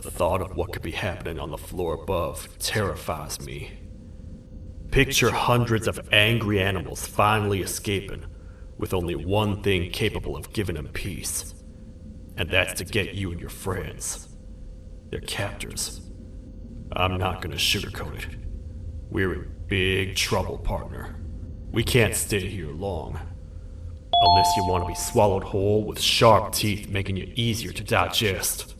The thought of what could be happening on the floor above terrifies me. Picture hundreds of angry animals finally escaping, with only one thing capable of giving them peace. And that's to get you and your friends. Their captors. I'm not gonna sugarcoat it. We're in big trouble, partner. We can't stay here long. Unless you want to be swallowed whole with sharp teeth making you easier to digest.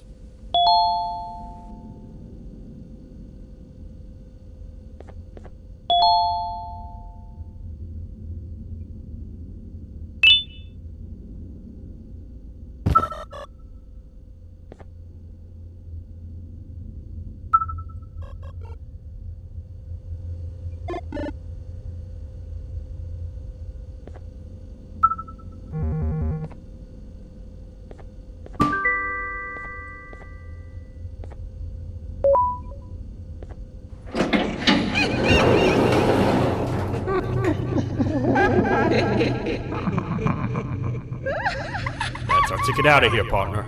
That's our ticket out of here, partner.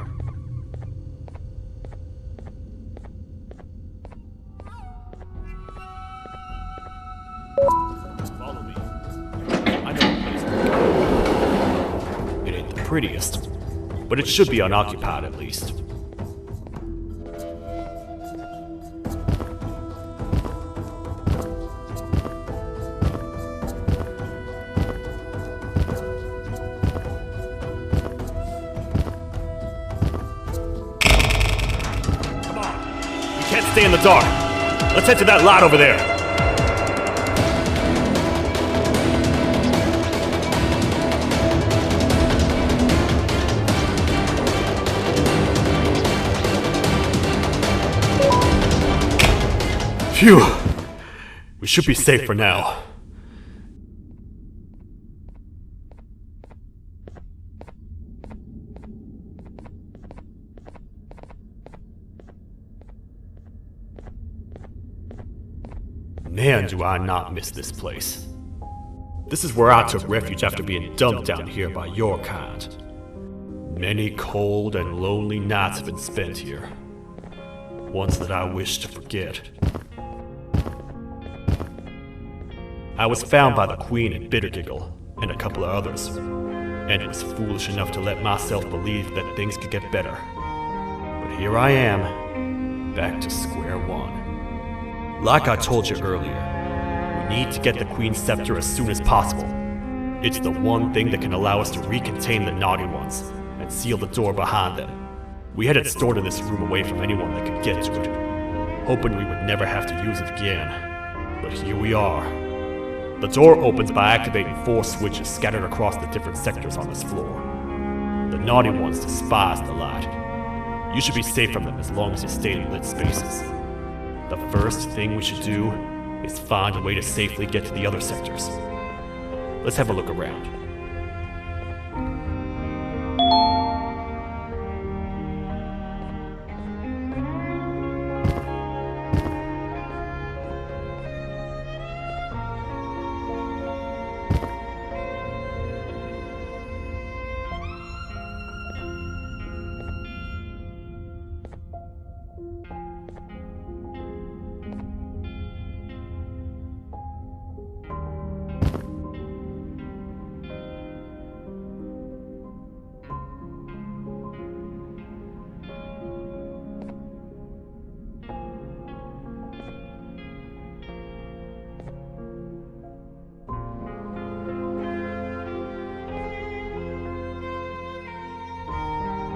Follow me. I know the place we're going. It ain't the prettiest, but it should be unoccupied at least. Can't stay in the dark. Let's head to that lot over there. Phew. We should be safe for now. Man, do I not miss this place. This is where I took refuge after being dumped down here by your kind. Many cold and lonely nights have been spent here. Ones that I wish to forget. I was found by the Queen and Bittergiggle, and a couple of others, and was foolish enough to let myself believe that things could get better. But here I am, back to square one. Like I told you earlier, we need to get the Queen's scepter as soon as possible. It's the one thing that can allow us to recontain the naughty ones and seal the door behind them. We had it stored in this room away from anyone that could get to it, hoping we would never have to use it again. But here we are. The door opens by activating 4 switches scattered across the different sectors on this floor. The naughty ones despise the light. You should be safe from them as long as you stay in lit spaces. The first thing we should do is find a way to safely get to the other sectors. Let's have a look around.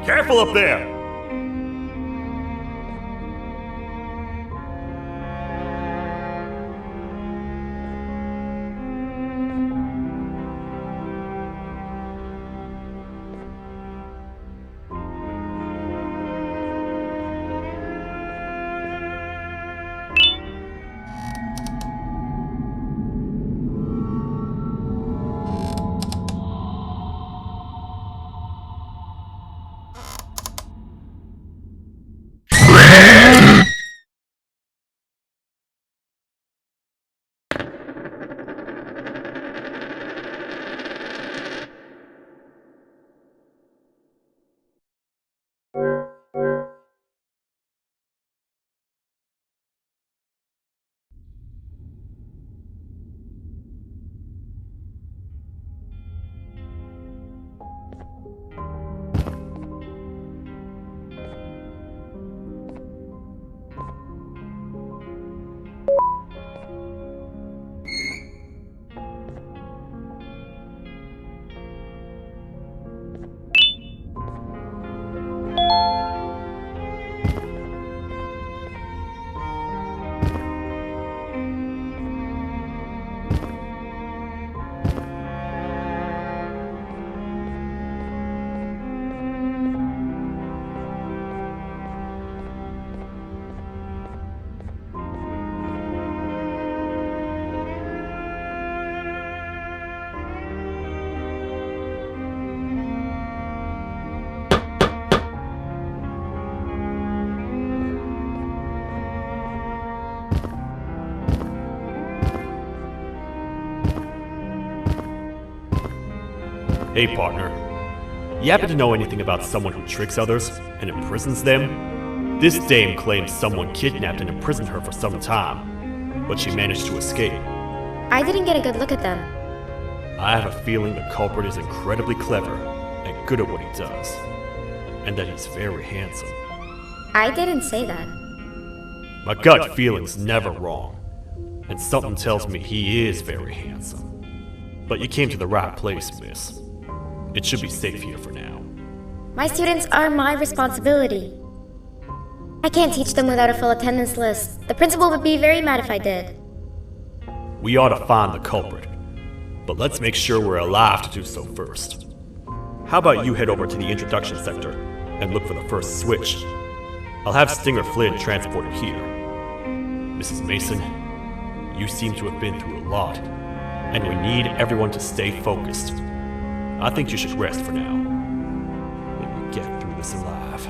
Careful up there! Hey, partner. You happen to know anything about someone who tricks others and imprisons them? This dame claims someone kidnapped and imprisoned her for some time, but she managed to escape. I didn't get a good look at them. I have a feeling the culprit is incredibly clever and good at what he does, and that he's very handsome. I didn't say that. My gut feeling's never wrong, and something tells me he is very handsome. But you came to the right place, miss. It should be safe here for now. My students are my responsibility. I can't teach them without a full attendance list. The principal would be very mad if I did. We ought to find the culprit, but let's make sure we're alive to do so first. How about you head over to the introduction sector and look for the first switch? I'll have Stinger Flynn transported here. Mrs. Mason, you seem to have been through a lot, and we need everyone to stay focused. I think you should rest for now. Maybe get through this alive.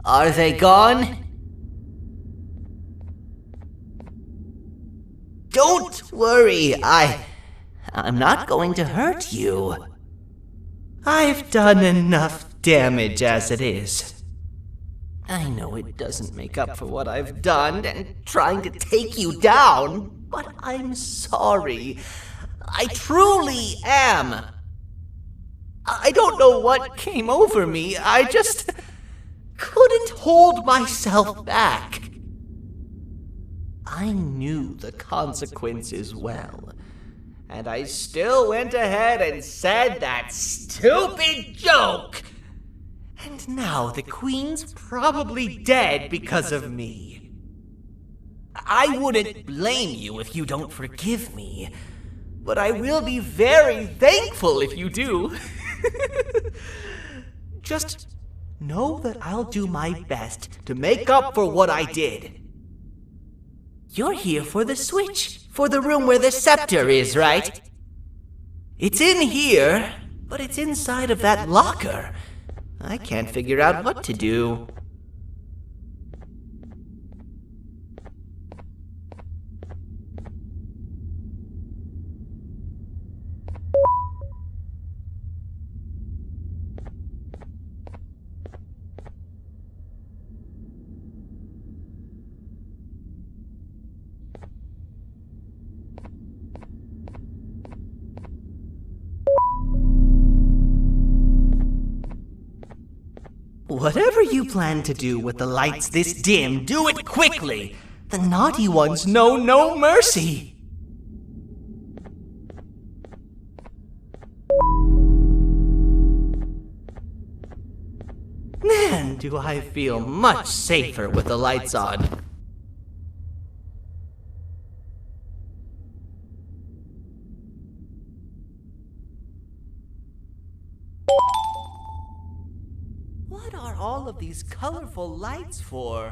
Are they gone? Don't worry, I'm not going to hurt you. I've done enough damage as it is. I know it doesn't make up for what I've done and trying to take you down, but I'm sorry. I truly am. I don't know what came over me. I just couldn't hold myself back. I knew the consequences well, and I still went ahead and said that stupid joke. And now the Queen's probably dead because of me. I wouldn't blame you if you don't forgive me, but I will be very thankful if you do. Just know that I'll do my best to make up for what I did. You're here for the switch, for the room where the scepter is, right? It's in here, but it's inside of that locker. I can't figure out what to do. Whatever you plan to do with the lights this dim, do it quickly! The naughty ones know no mercy! Man, do I feel much safer with the lights on. What are all of these colorful lights for?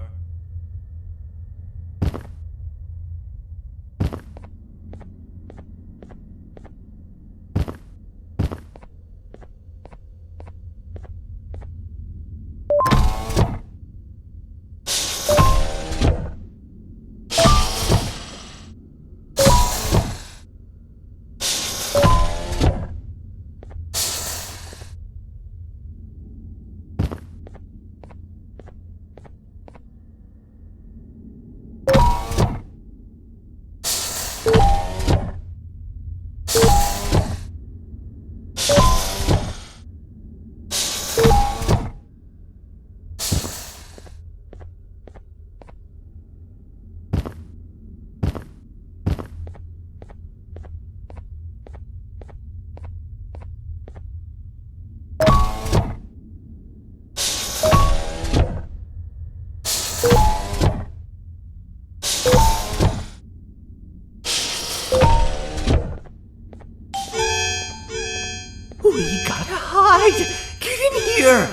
We gotta hide! Get in here!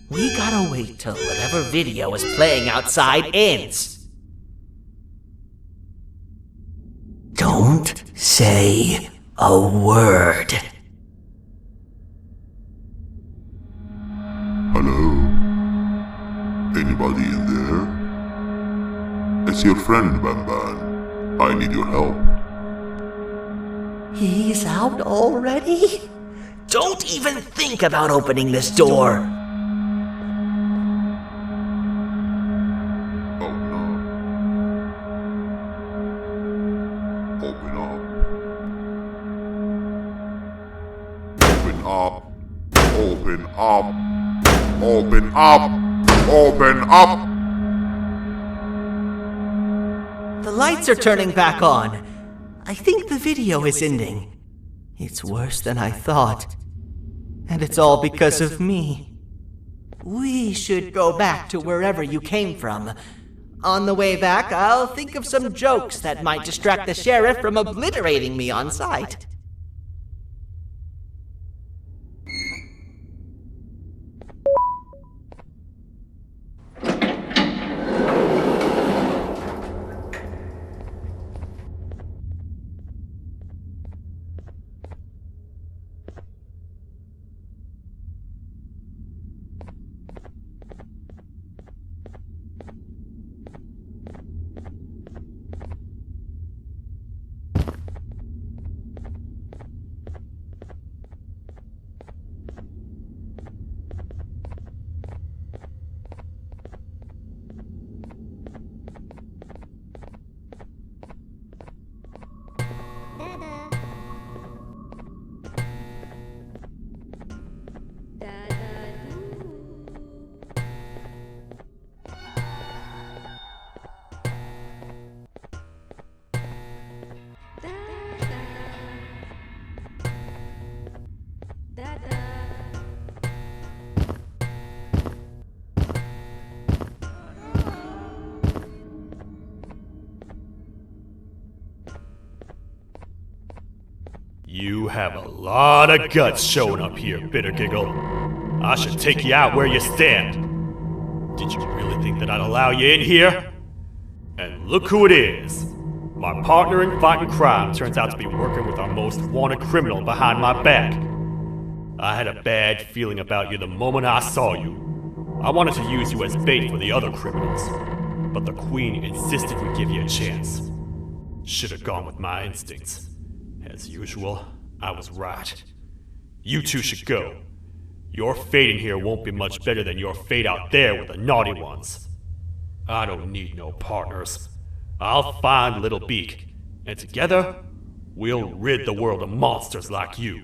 We gotta wait till whatever video is playing outside ends. Don't say a word. Hello? Anybody in there? It's your friend, Banban. I need your help. He's out already? Don't even think about opening this door. Oh no. Open up. Open up. Open up. Open up. Open up. The lights are turning back on. I think the video is ending. It's worse than I thought. And it's all because of me. We should go back to wherever you came from. On the way back, I'll think of some jokes that might distract the sheriff from obliterating me on sight. You have a lot of guts showing up here, Bitter Giggle. I should take you out where you stand. Did you really think that I'd allow you in here? And look who it is. My partner in fighting crime turns out to be working with our most wanted criminal behind my back. I had a bad feeling about you the moment I saw you. I wanted to use you as bait for the other criminals, but the Queen insisted we give you a chance. Should have gone with my instincts. As usual, I was right. You two should go. Your fate in here won't be much better than your fate out there with the naughty ones. I don't need no partners. I'll find Little Beak, and together, we'll rid the world of monsters like you.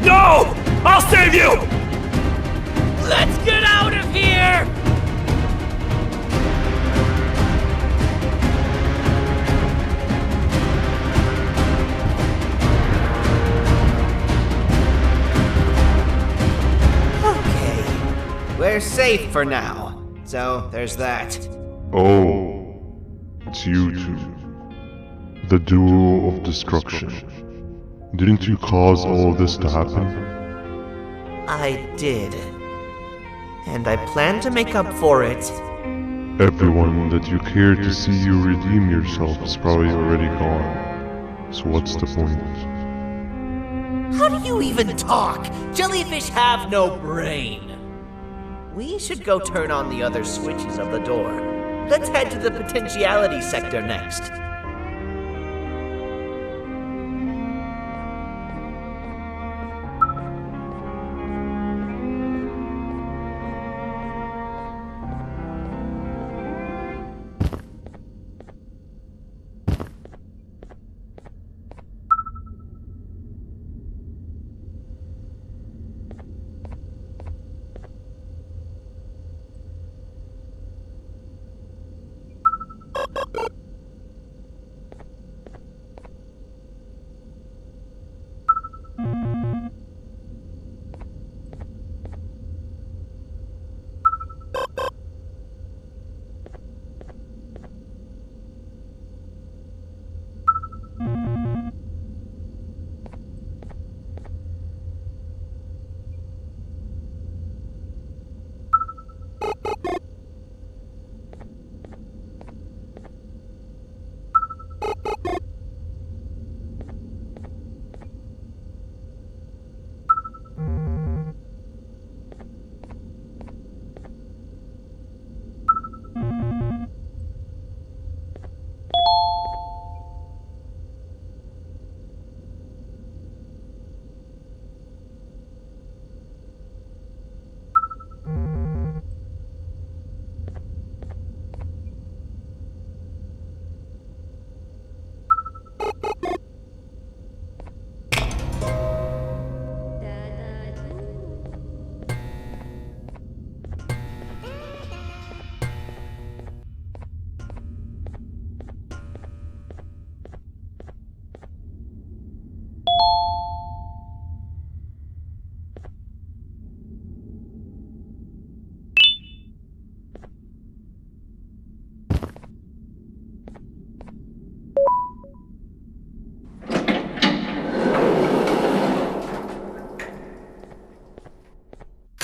No! I'll save you! Let's get out of here! We're safe for now, so there's that. Oh, it's you two. The duo of destruction. Didn't you cause all this to happen? I did. And I plan to make up for it. Everyone that you cared to see you redeem yourself is probably already gone. So what's the point? How do you even talk? Jellyfish have no brain. We should go turn on the other switches of the door. Let's head to the potentiality sector next.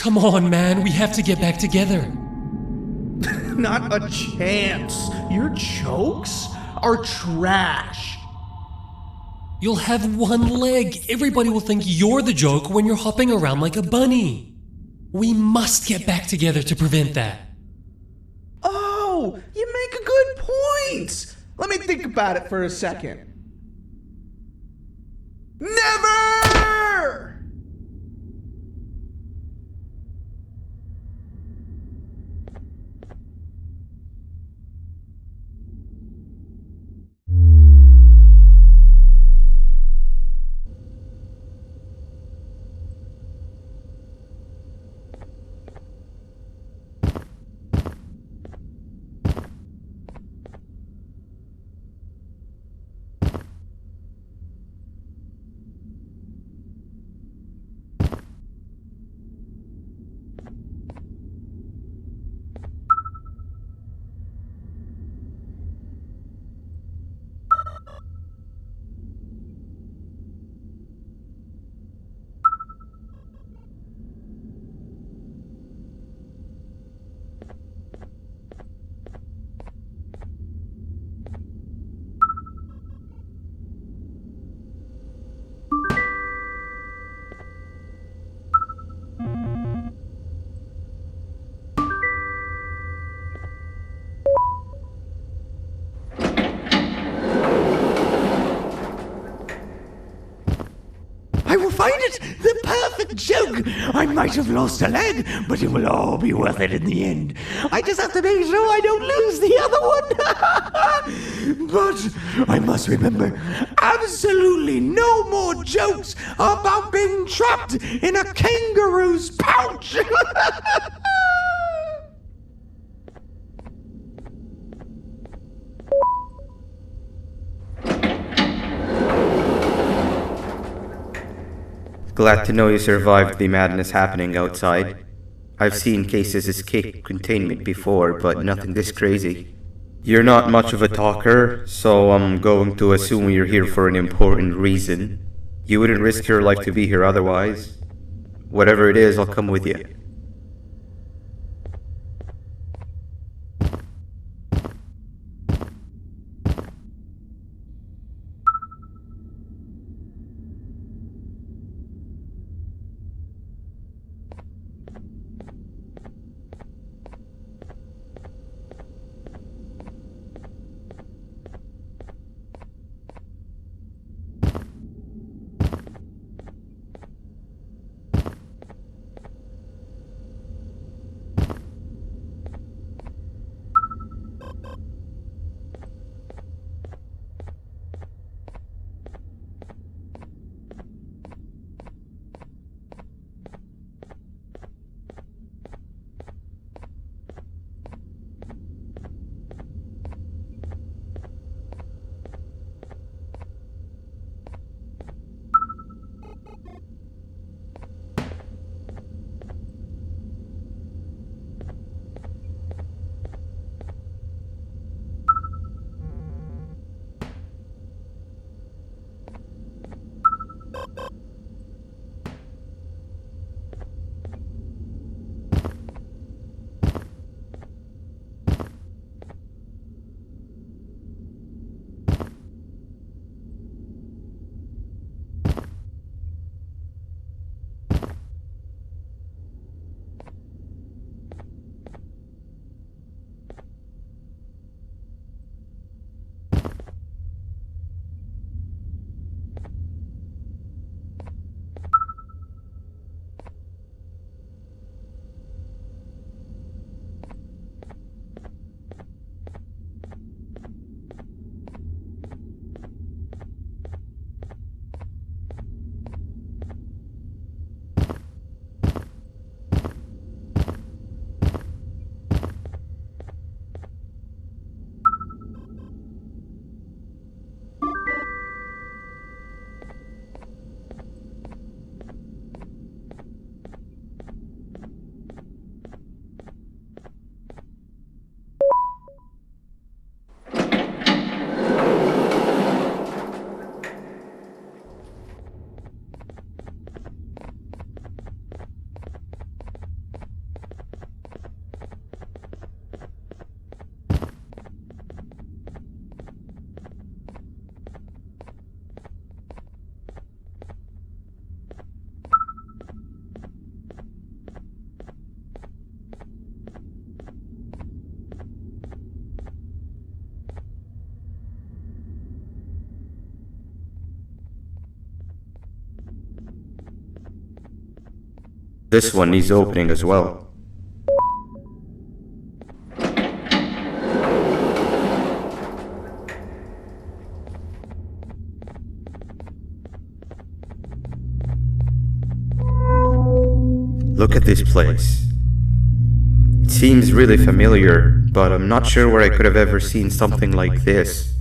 Come on, man, we have to get back together. Not a chance. Your jokes are trash. You'll have one leg. Everybody will think you're the joke when you're hopping around like a bunny. We must get back together to prevent that. Oh, you make a good point. Let me think about it for a second. Never! find it! The perfect joke! I might have lost a leg, but it will all be worth it in the end. I just have to make sure I don't lose the other one. But I must remember, absolutely no more jokes about being trapped in a kangaroo's pouch. Glad to know you survived the madness happening outside. I've seen cases escape containment before, but nothing this crazy. You're not much of a talker, so I'm going to assume you're here for an important reason. You wouldn't risk your life to be here otherwise. Whatever it is, I'll come with you. This one needs opening as well. Look at this place. It seems really familiar, but I'm not sure where I could have ever seen something like this.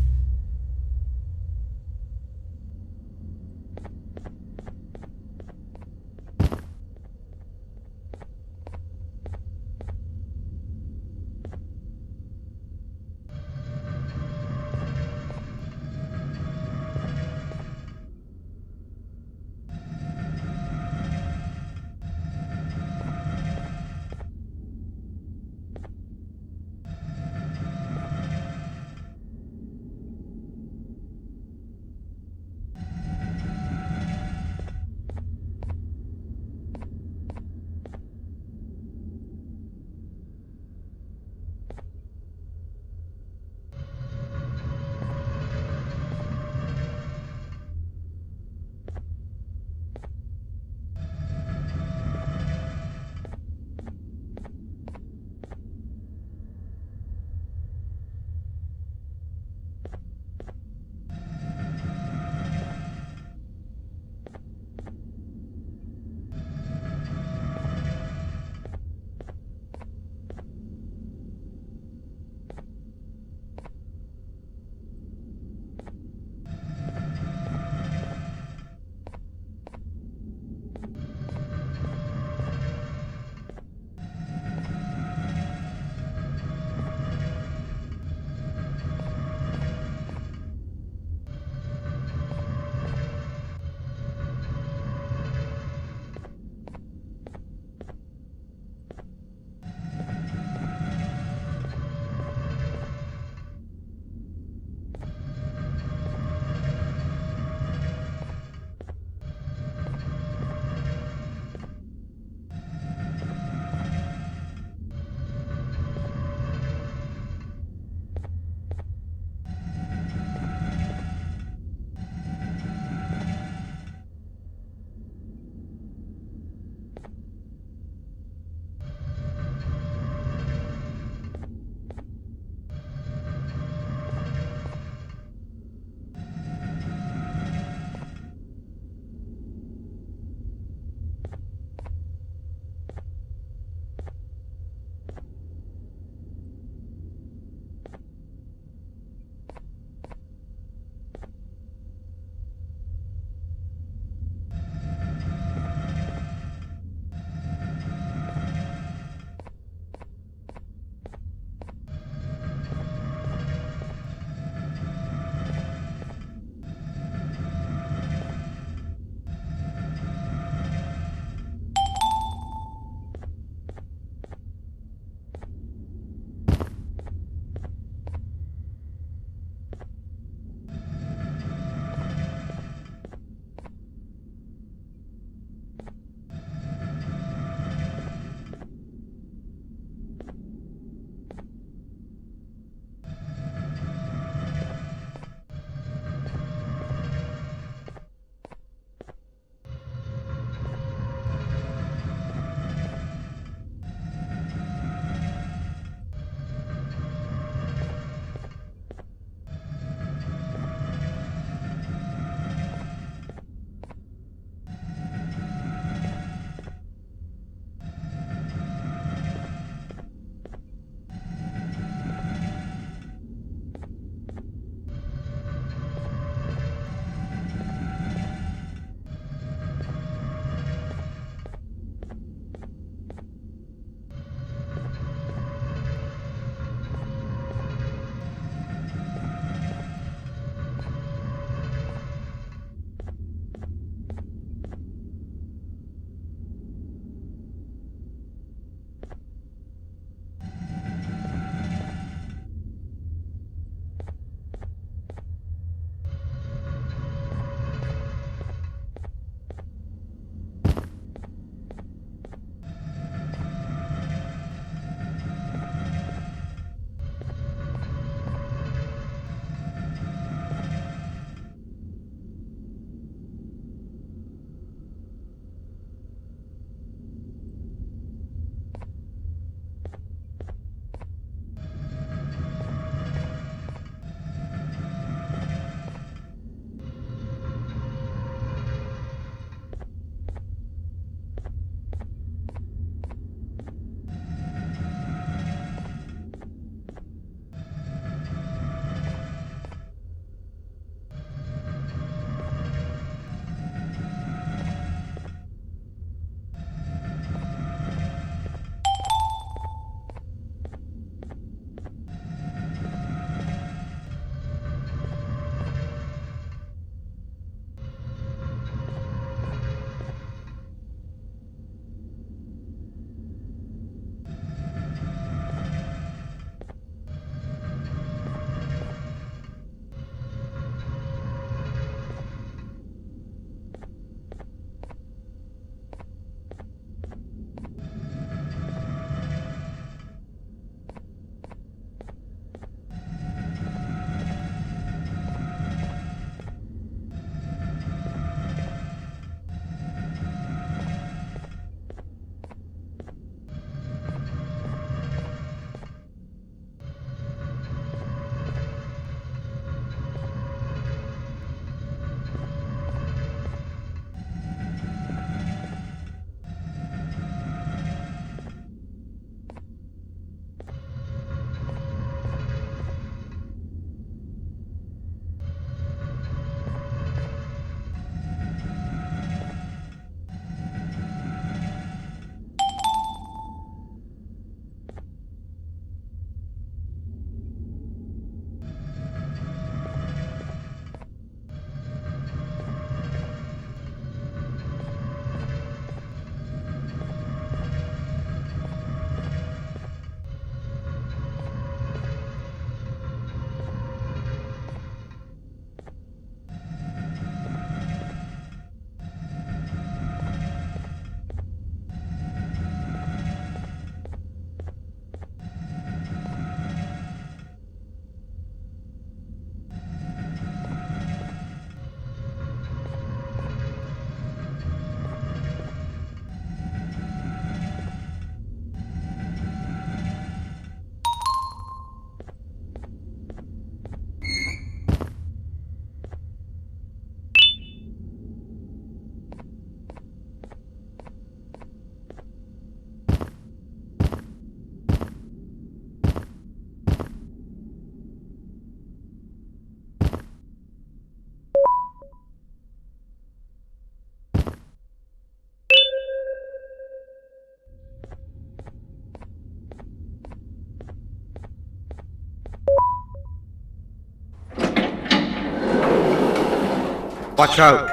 Watch out!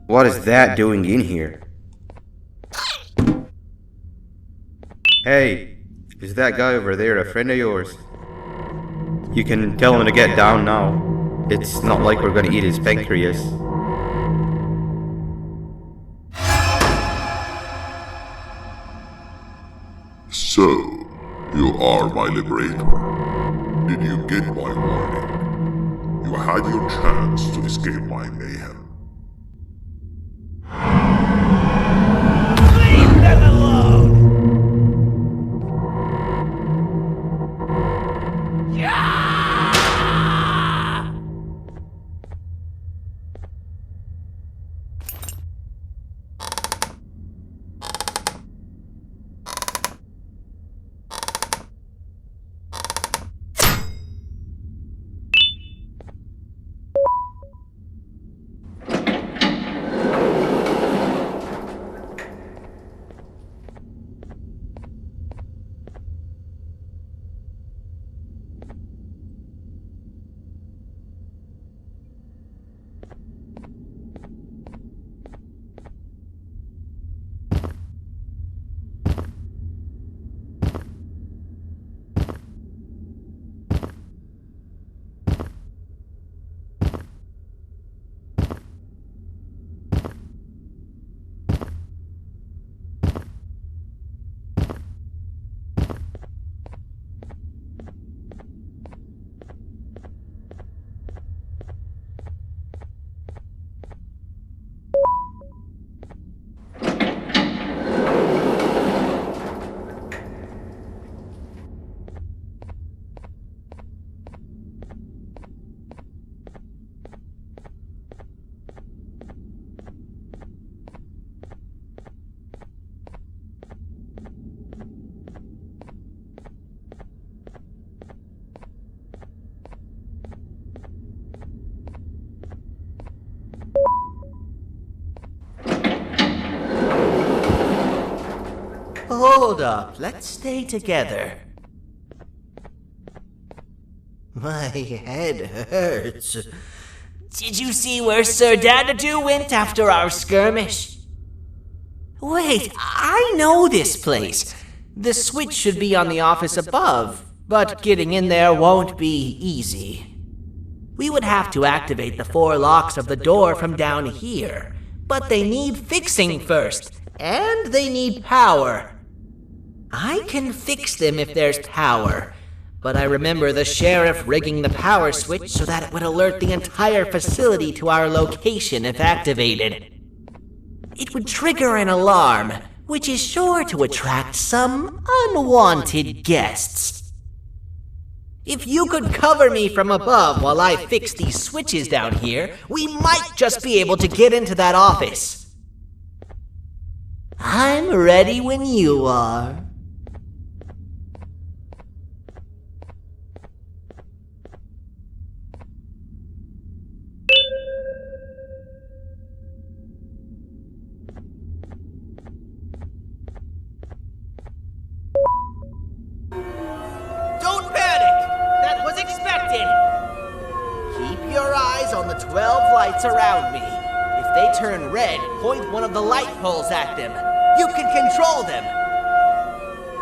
What is that doing in here? Hey, is that guy over there a friend of yours? You can tell him to get down now. It's not like we're gonna eat his pancreas. So, you are my liberator. Did you get my warning? You had your chance to escape my mayhem. Leave them alone! Hold up, let's stay together. My head hurts. Did you see where Sir Dadadoo went after our skirmish? Wait, I know this place. The switch should be on the office above, but getting in there won't be easy. We would have to activate the 4 locks of the door from down here, but they need fixing first, and they need power. I can fix them if there's power, but I remember the sheriff rigging the power switch so that it would alert the entire facility to our location if activated. It would trigger an alarm, which is sure to attract some unwanted guests. If you could cover me from above while I fix these switches down here, we might just be able to get into that office. I'm ready when you are. Don't panic! That was expected! Keep your eyes on the 12 lights around me. If they turn red, point one of the light poles at them. You can control them.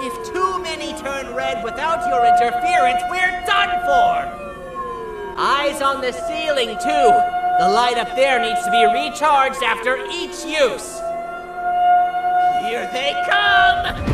If too many turn red without your interference, we're done for! Eyes on the ceiling, too. The light up there needs to be recharged after each use. Here they come!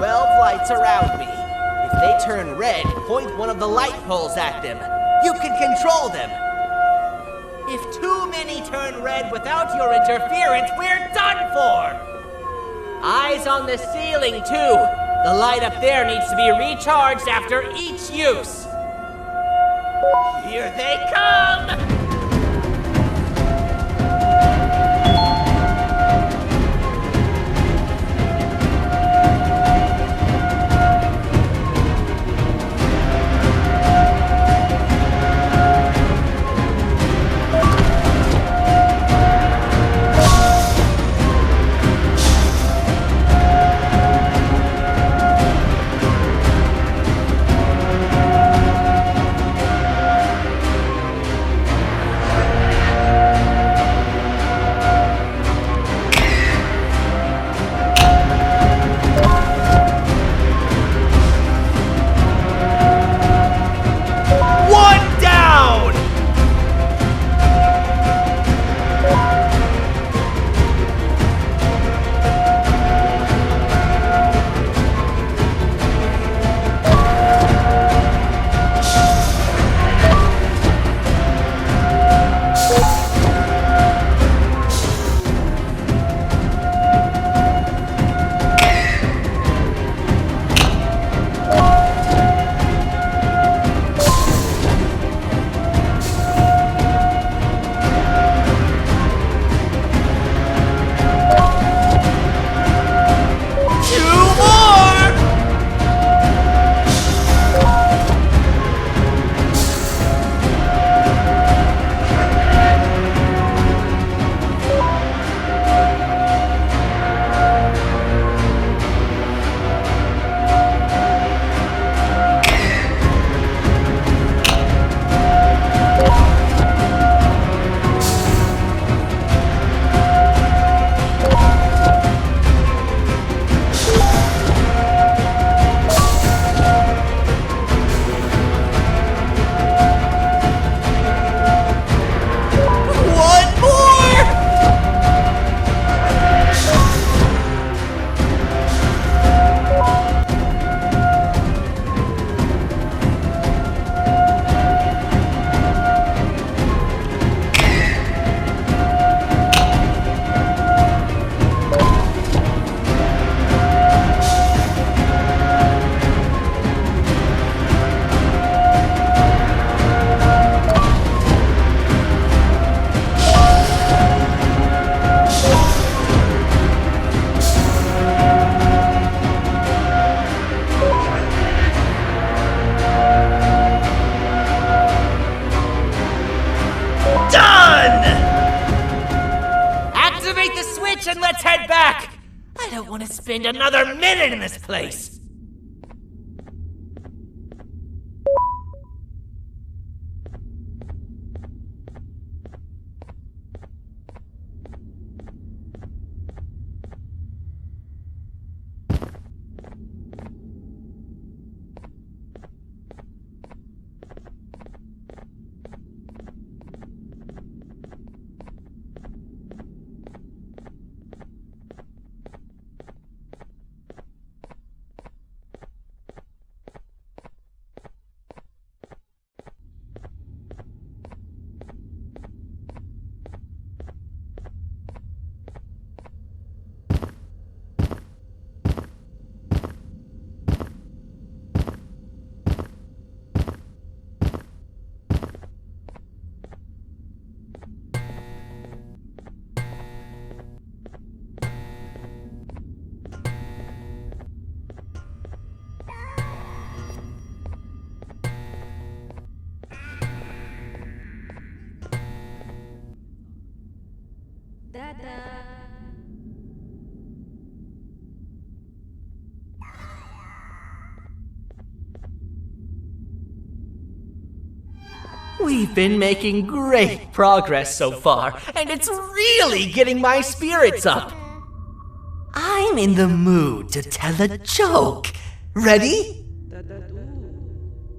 12 lights around me. If they turn red, point one of the light poles at them. You can control them. If too many turn red without your interference, we're done for! Eyes on the ceiling, too. The light up there needs to be recharged after each use. Here they come! And let's head back! I don't want to spend another minute in this place! We've been making great progress so far, and it's really getting my spirits up. I'm in the mood to tell a joke. Ready?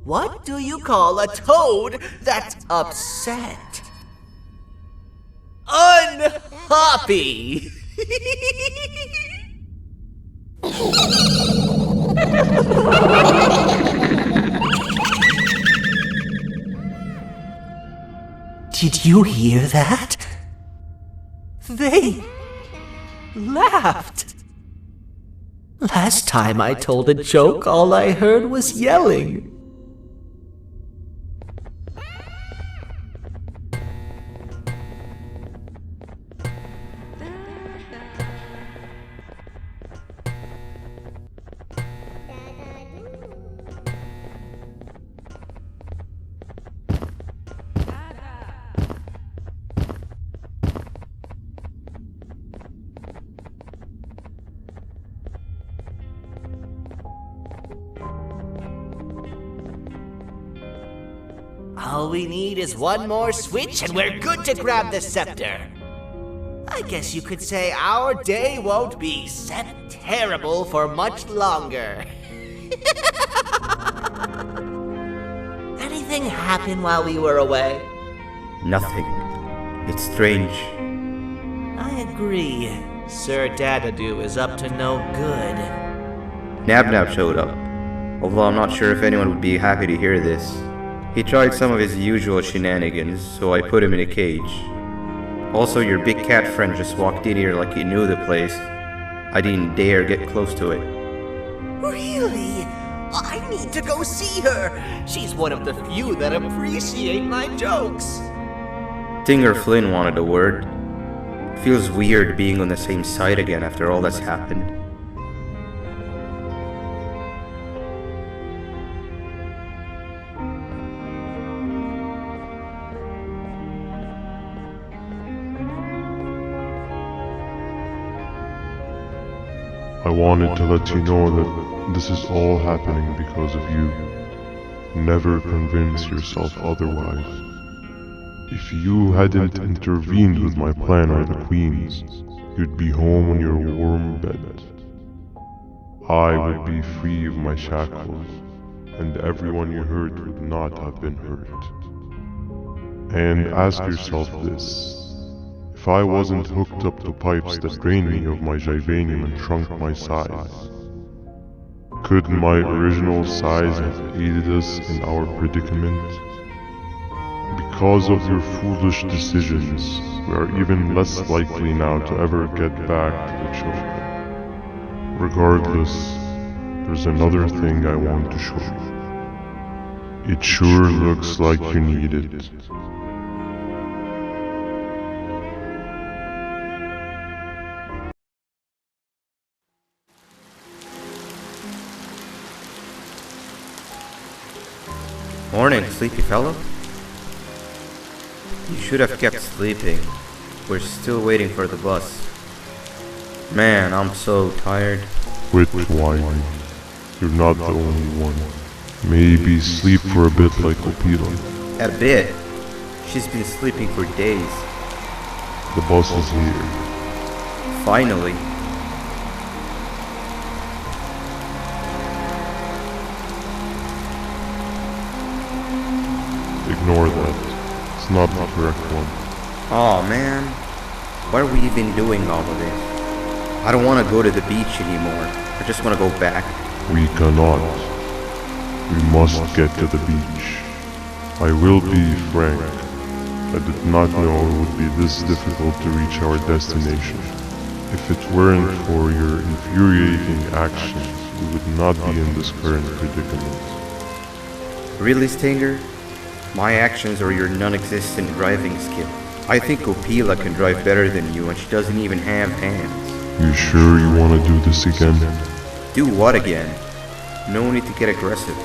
What do you call a toad that's upset? Unhappy! Did you hear that? They laughed. Last time I told a joke, all I heard was yelling. All we need is one more switch and we're good to grab the scepter. I guess you could say our day won't be terrible for much longer. Anything happen while we were away? Nothing. It's strange. I agree. Sir Dadadoo is up to no good. Nab showed up, although I'm not sure if anyone would be happy to hear this. He tried some of his usual shenanigans, so I put him in a cage. Also, your big cat friend just walked in here like he knew the place. I didn't dare get close to it. Really? I need to go see her. She's one of the few that appreciate my jokes. Stinger Flynn wanted a word. Feels weird being on the same side again after all that's happened. I wanted to let you know that this is all happening because of you. Never convince yourself otherwise. If you hadn't intervened with my plan or the Queen's, you'd be home on your warm bed. I would be free of my shackles, and everyone you hurt would not have been hurt. And ask yourself this. If I wasn't hooked up to pipes that drained me of my Givanium and shrunk my size, could my original size have aided us in our predicament? Because of your foolish decisions, we are even less likely now to ever get back to the children. Regardless, there's another thing I want to show you. It sure looks like you need it. Morning, sleepy fellow. You should have kept sleeping. We're still waiting for the bus. Man, I'm so tired. Quit whining. You're not the only one. Maybe sleep for a bit like Opila. A bit? She's been sleeping for days. The bus is here. Finally. Ignore that. It's not the correct one. Aw, man. Why are we even doing all of this? I don't want to go to the beach anymore. I just want to go back. We cannot. We must get to the beach. I will be frank. I did not know it would be this difficult to reach our destination. If it weren't for your infuriating actions, we would not be in this current predicament. Really, Stinger? My actions or your non-existent driving skill? I think Opila can drive better than you and she doesn't even have hands. You sure you want to do this again? Do what again? No need to get aggressive.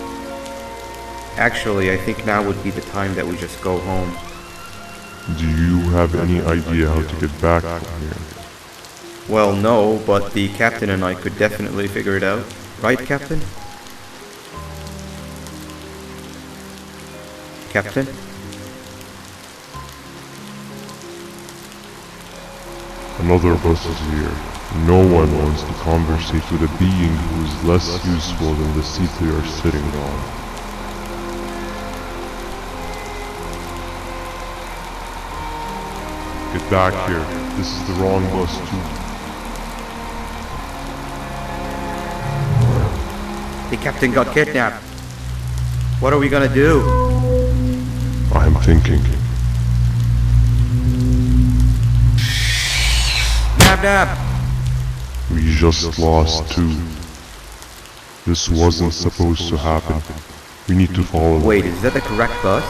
Actually, I think now would be the time that we just go home. Do you have any idea how to get back from here? Well, no, but the captain and I could definitely figure it out. Right, Captain? Captain? Another bus is here. No one wants to conversate with a being who is less useful than the seat they are sitting on. Get back here. This is the wrong bus too. The captain got kidnapped. What are we gonna do? I'm thinking. Nab Nab! We just lost two. This wasn't supposed to happen. We need to follow them. Wait, is that the correct bus?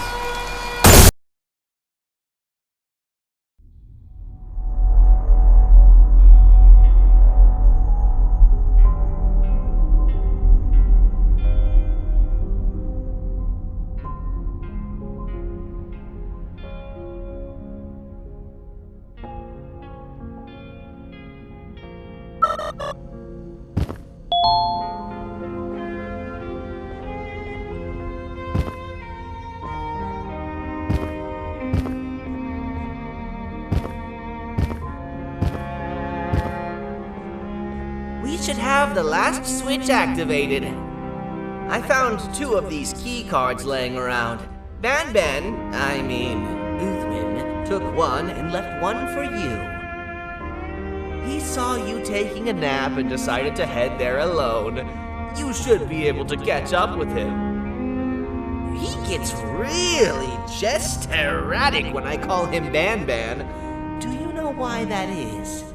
We should have the last switch activated. I found 2 of these key cards laying around. Banban, I mean, Uthman, took one and left one for you. He saw you taking a nap and decided to head there alone. You should be able to catch up with him. He gets really just erratic when I call him Banban. Do you know why that is?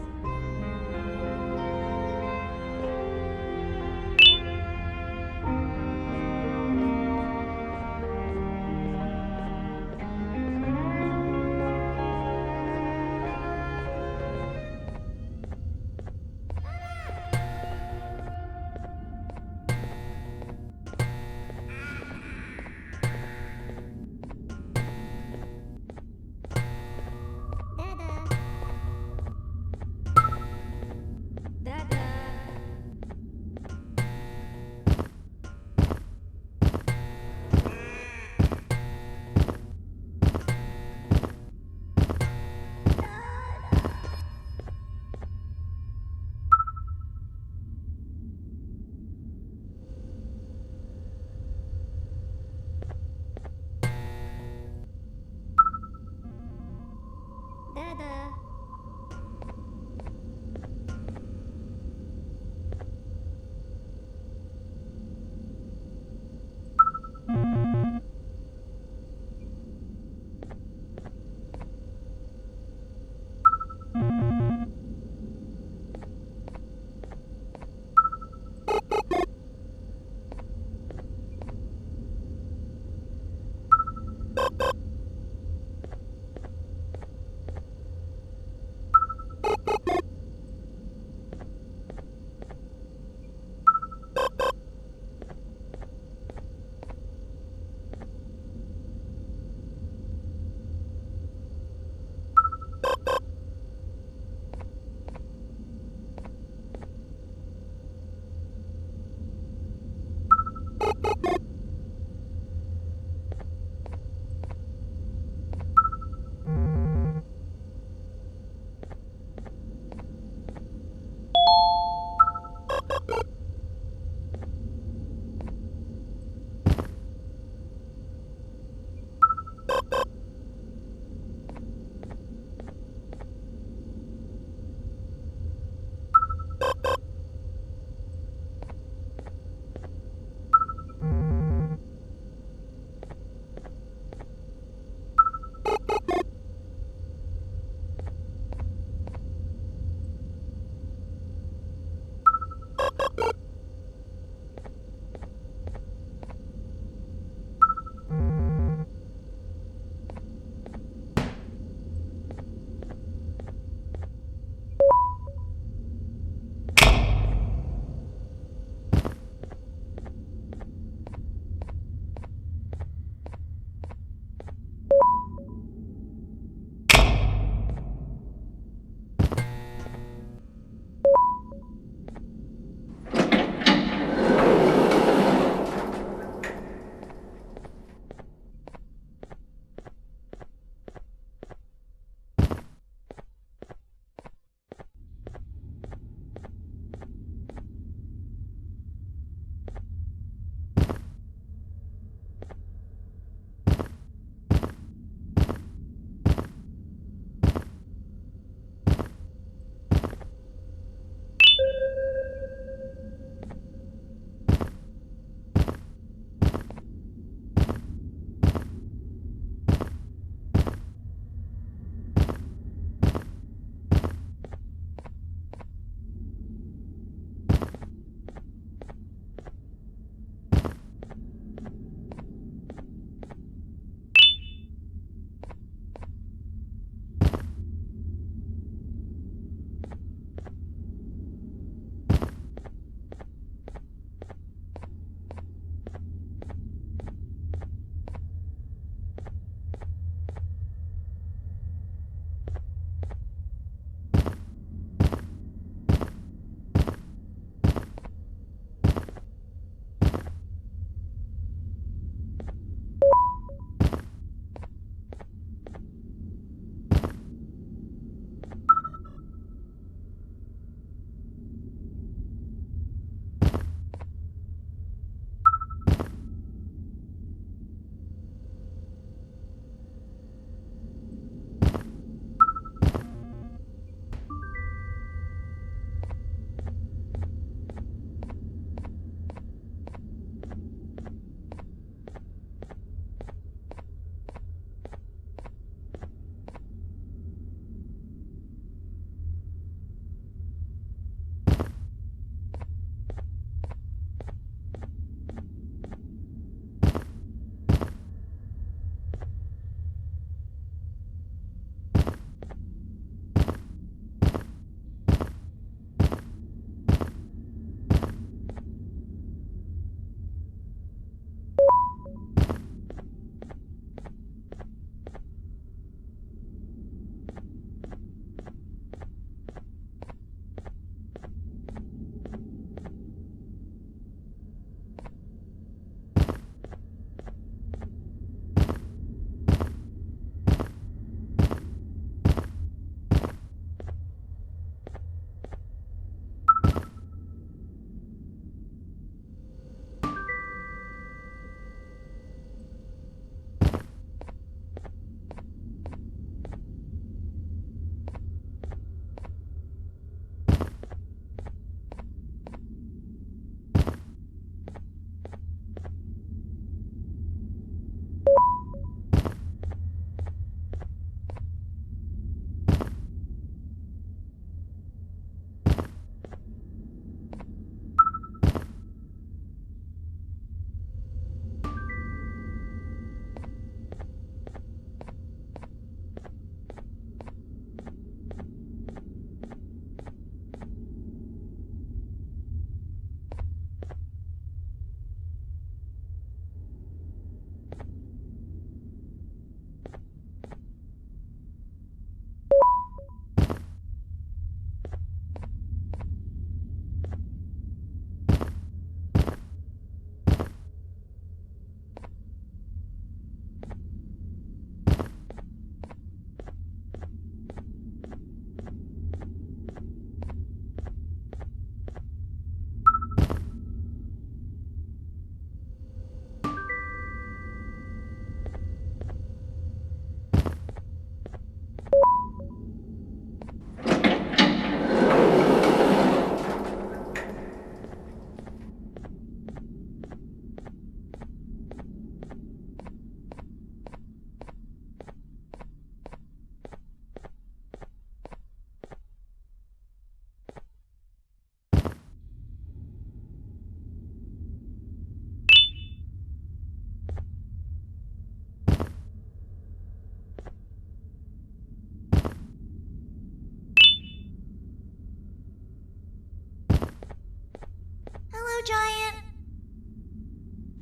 giant?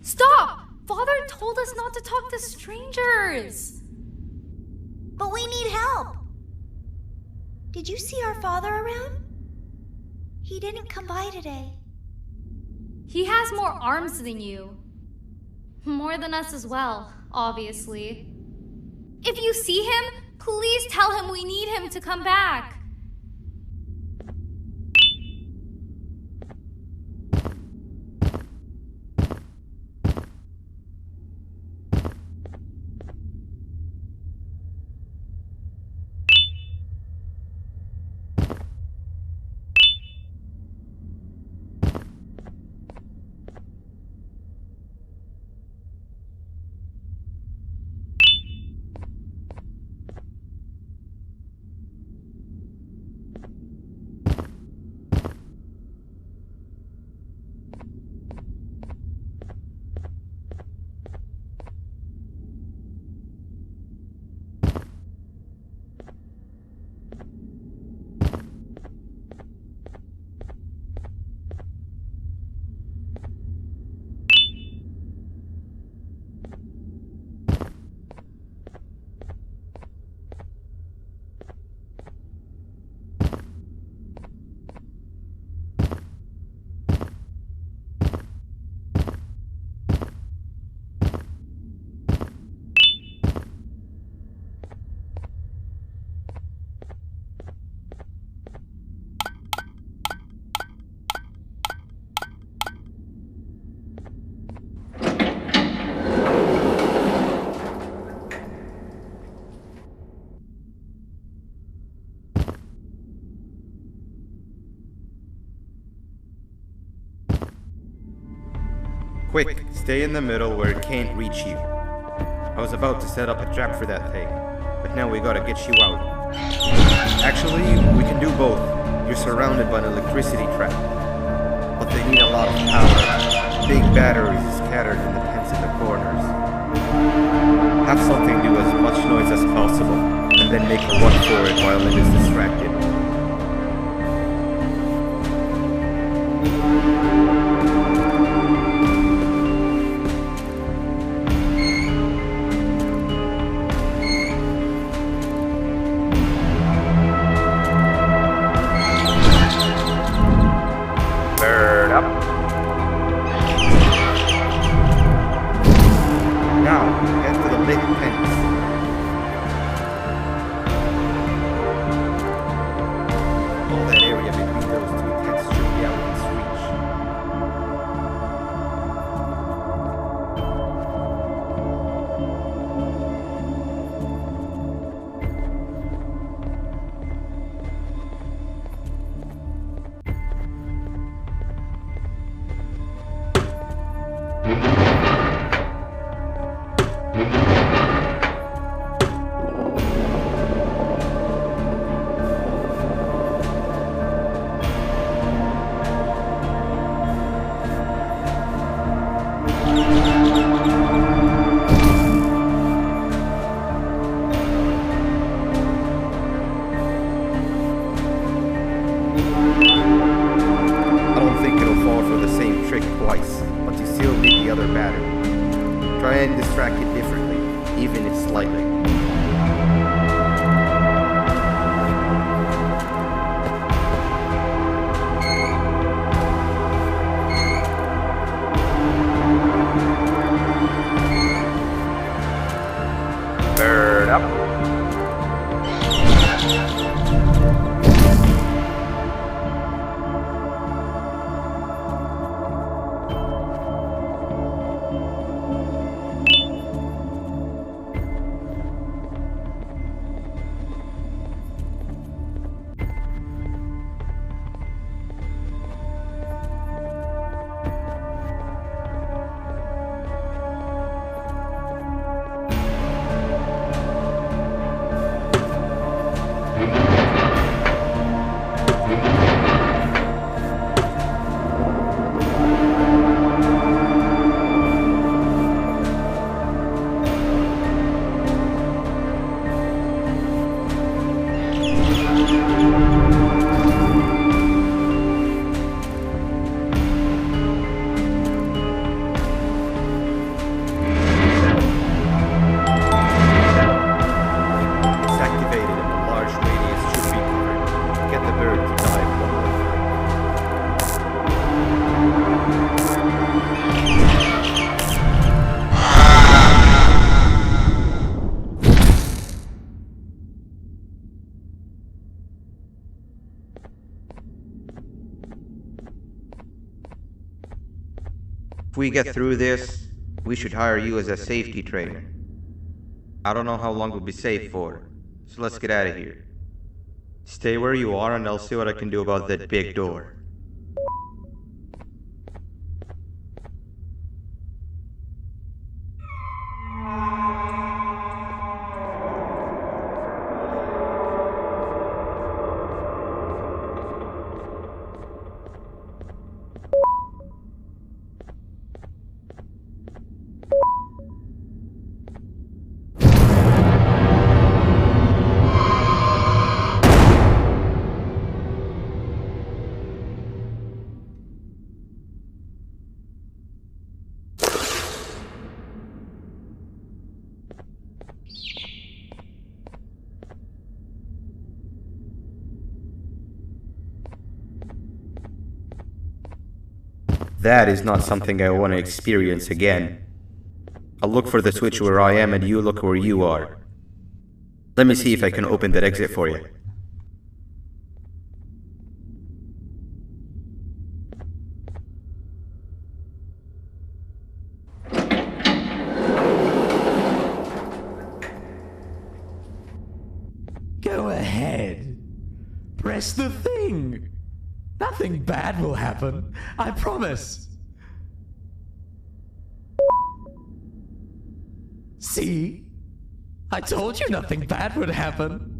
Stop! Father told us not to talk to strangers. But we need help. Did you see our father around? He didn't come by today. He has more arms than you. More than us as well, obviously. If you see him, please tell him we need him to come back. Quick, stay in the middle where it can't reach you. I was about to set up a trap for that thing, but now we gotta get you out. Actually, we can do both. You're surrounded by an electricity trap, but they need a lot of power. Big batteries scattered in the pens in the corners. Have something do as much noise as possible, and then make a run for it while it is distracted. If we get through this, we should hire you as a safety trainer. I don't know how long we'll be safe for, so let's get out of here. Stay where you are and I'll see what I can do about that big door. That is not something I want to experience again. I'll look for the switch where I am and you look where you are. Let me see if I can open that exit for you. Go ahead. Press the thing. Nothing bad will happen. I promise. See? I told you nothing bad would happen.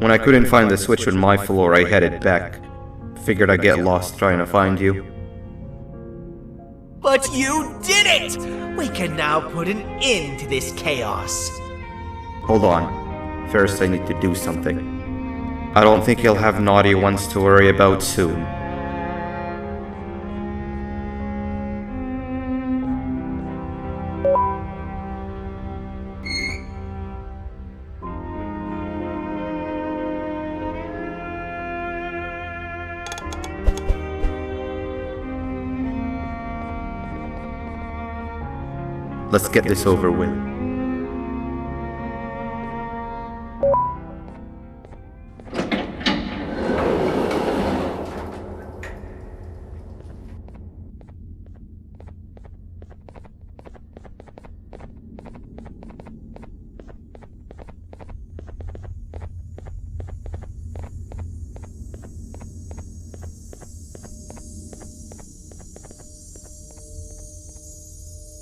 When I couldn't find the switch on my floor, I headed back. Figured I'd get lost trying to find you. But you did it! We can now put an end to this chaos. Hold on. First I need to do something. I don't think you'll have naughty ones to worry about soon. Let's get this over with.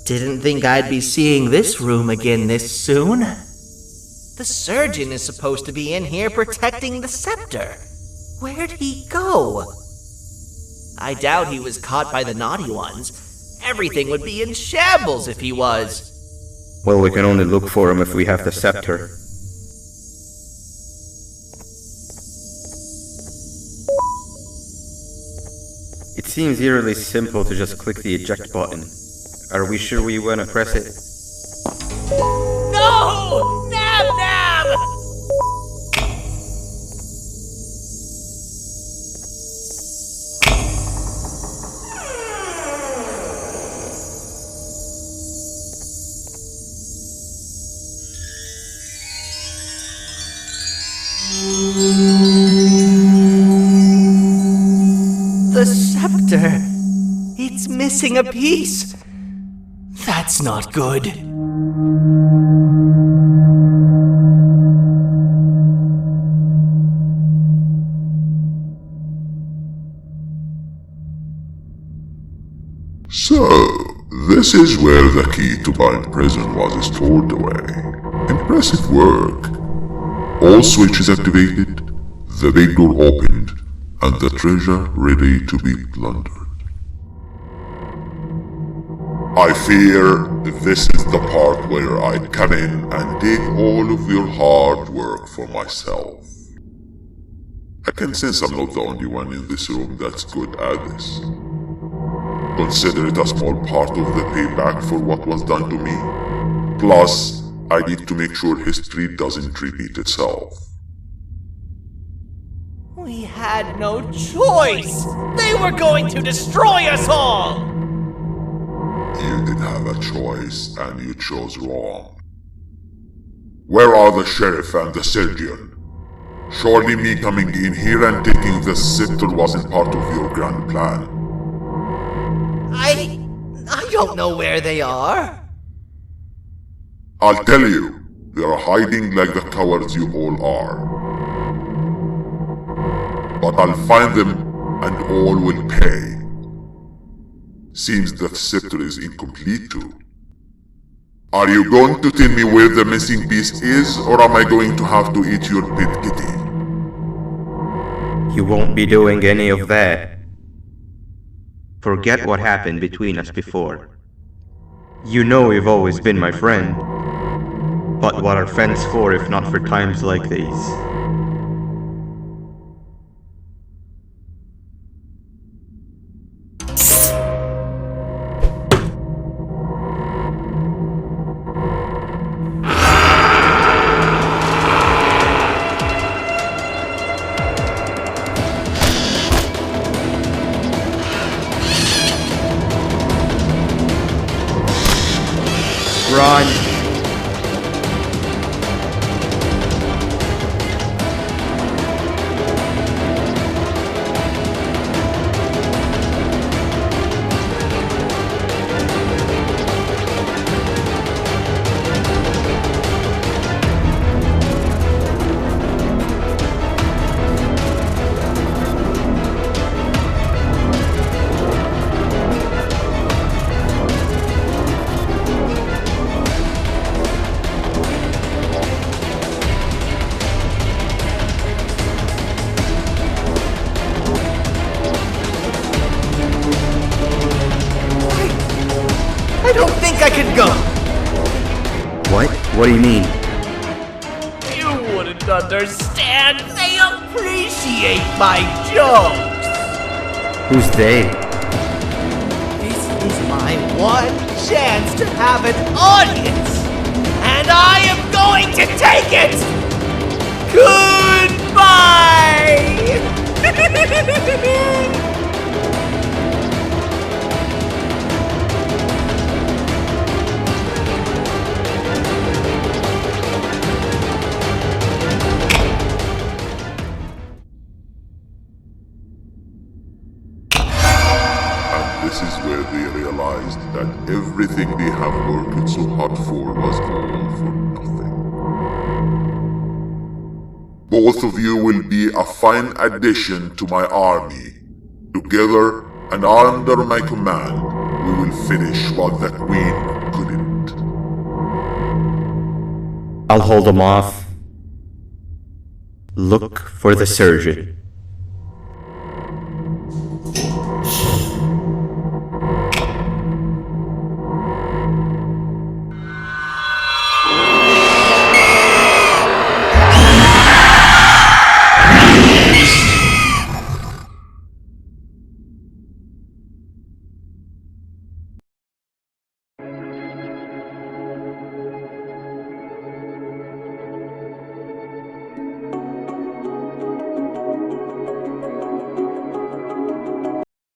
Didn't think I'd be seeing this room again this soon. The surgeon is supposed to be in here protecting the scepter. Where'd he go? I doubt he was caught by the naughty ones. Everything would be in shambles if he was. Well, we can only look for him if we have the scepter. It seems eerily simple to just click the eject button. Are we sure we want to press it? No! Nab Nab! The scepter! It's missing a piece! That's not good. So, this is where the key to Bind Prison was stored away. Impressive work. All switches activated, the big door opened, and the treasure ready to be plundered. I fear this is the part where I come in and take all of your hard work for myself. I can sense I'm not the only one in this room that's good at this. Consider it a small part of the payback for what was done to me. Plus, I need to make sure history doesn't repeat itself. We had no choice! They were going to destroy us all! You did have a choice, and you chose wrong. Where are the sheriff and the surgeon? Surely me coming in here and taking the scepter wasn't part of your grand plan. I don't know where they are. I'll tell you, they are hiding like the cowards you all are. But I'll find them, and all will pay. Seems that scepter is incomplete too. Are you going to tell me where the missing piece is, or am I going to have to eat your pet kitty? You won't be doing any of that. Forget what happened between us before. You know you've always been my friend. But what are friends for if not for times like these? Run! think I can go. What? What do you mean? You wouldn't understand. They appreciate my jokes. Who's they? This is my one chance to have an audience. And I am going to take it. Goodbye. This is where they realized that everything they have worked so hard for was all for nothing. Both of you will be a fine addition to my army. Together and under my command, we will finish what the Queen couldn't. I'll hold them off. Look for the surgeon.